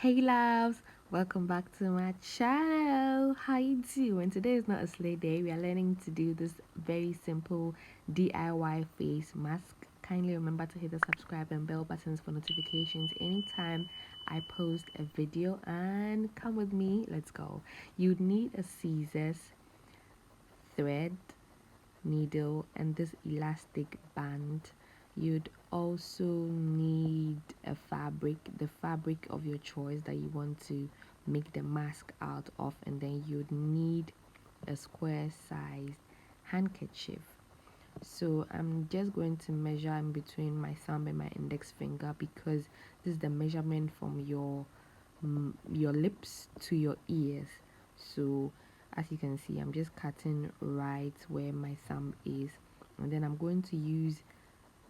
Hey loves, welcome back to my channel. How you doing? Today is not a slay day. We are learning to do this very simple DIY face mask. Kindly remember to hit the subscribe and bell buttons for notifications anytime I post a video, and come with me. Let's go. You'd need a scissors, thread, needle, and this elastic band. You'd also need a fabric, the fabric of your choice that you want to make the mask out of, and then you'd need a square sized handkerchief. So I'm just going to measure in between my thumb and my index finger, because this is the measurement from your lips to your ears. So as you can see, I'm just cutting right where my thumb is, and then I'm going to use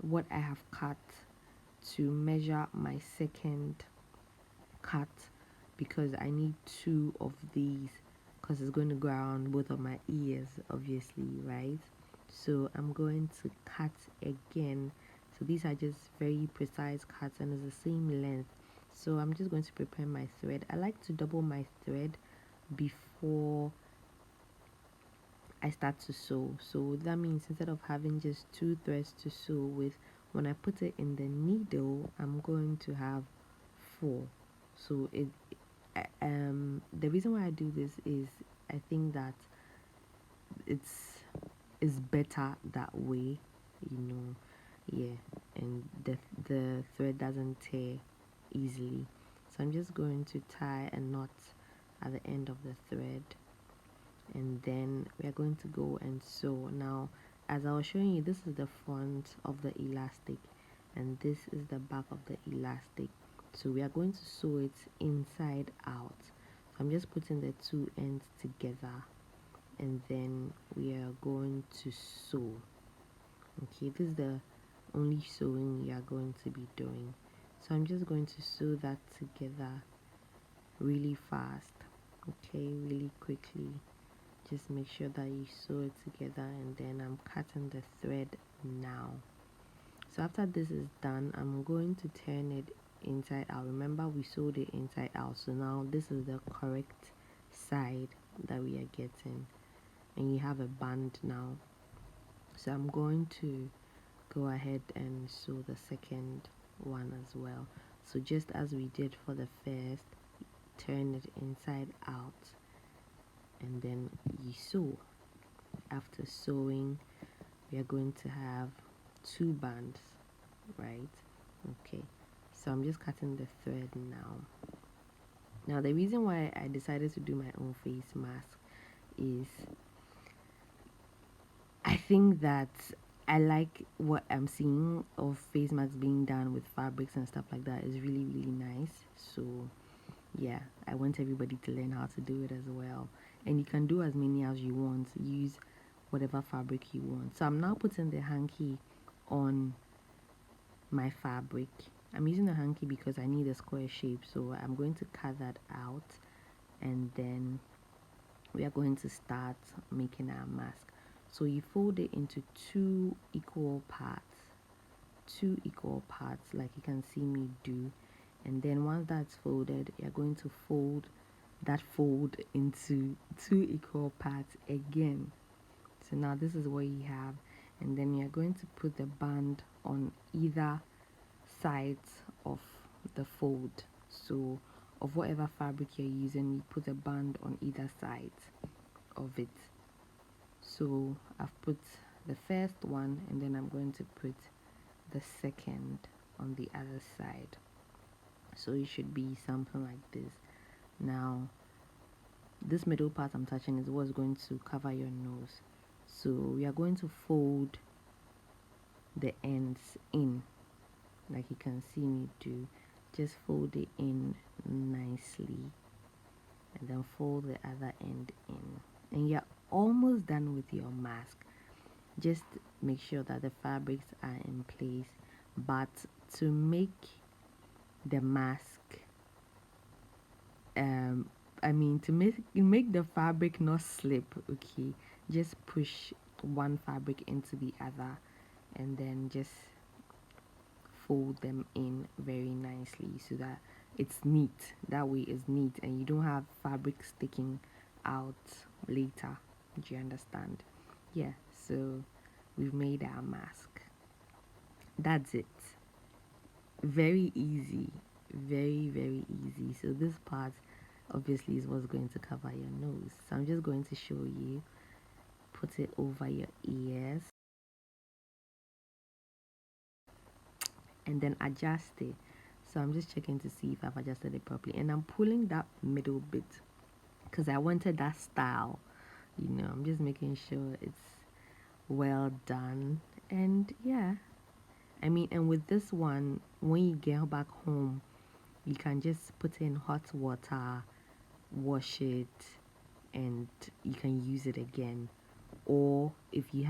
what I have cut to measure my second cut, because I need two of these, because it's going to go around both of my ears, obviously, right? So I'm going to cut again. So these are just very precise cuts and it's the same length. So I'm just going to prepare my thread. I like to double my thread before I start to sew. So that means instead of having just two threads to sew with, when I put it in the needle, I'm going to have four. So the reason why I do this is I think that it's better that way, you know. Yeah, and the thread doesn't tear easily. So I'm just going to tie a knot at the end of the thread, and then we are going to go and sew. Now, as I was showing you, this is the front of the elastic and this is the back of the elastic. So we are going to sew it inside out. So I'm just putting the two ends together, and then we are going to sew. Okay, this is the only sewing we are going to be doing. So I'm just going to sew that together really fast, okay, really quickly. Just make sure that you sew it together, and then I'm cutting the thread now. So after this is done, I'm going to turn it inside out. Remember, we sewed it inside out, so now this is the correct side that we are getting, and you have a band now. So I'm going to go ahead and sew the second one as well. So just as we did for the first, turn it inside out and then you sew. After sewing, we are going to have two bands, right? Okay, so I'm just cutting the thread now. The reason why I decided to do my own face mask is I think that I like what I'm seeing of face masks being done with fabrics and stuff like that. Is really, really nice. So yeah, I want everybody to learn how to do it as well, and you can do as many as you want. Use whatever fabric you want. So I'm now putting the hanky on my fabric. I'm using a hanky because I need a square shape, so I'm going to cut that out, and then we are going to start making our mask. So you fold it into two equal parts, like you can see me do, and then once that's folded, you're going to fold that fold into two equal parts again. So now this is what you have, and then you're going to put the band on either sides of the fold. So of whatever fabric you're using, you put a band on either side of it. So I've put the first one, and then I'm going to put the second on the other side. So it should be something like this. Now this middle part I'm touching is what's going to cover your nose. So we are going to fold the ends in, like you can see me do. Just fold it in nicely, and then fold the other end in, and you're almost done with your mask. Just make sure that the fabrics are in place. But to make the mask, to make the fabric not slip, okay, just push one fabric into the other, and then just fold them in very nicely so that it's neat. That way it's neat and you don't have fabric sticking out later. Do you understand? Yeah, so we've made our mask. That's it. Very easy. Very, very easy. So this part obviously is what's going to cover your nose. So I'm just going to show you. Put it over your ears and then adjust it. So I'm just checking to see if I've adjusted it properly. And I'm pulling that middle bit because I wanted that style. I'm just making sure it's well done. And yeah, I mean, and with this one, when you get back home, you can just put in hot water, wash it, and you can use it again. Or if you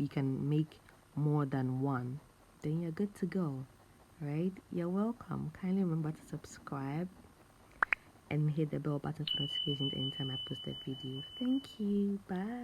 can make more than one, then you're good to go. Right? You're welcome. Kindly remember to subscribe and hit the bell button for notifications anytime I post a video. Thank you. Bye.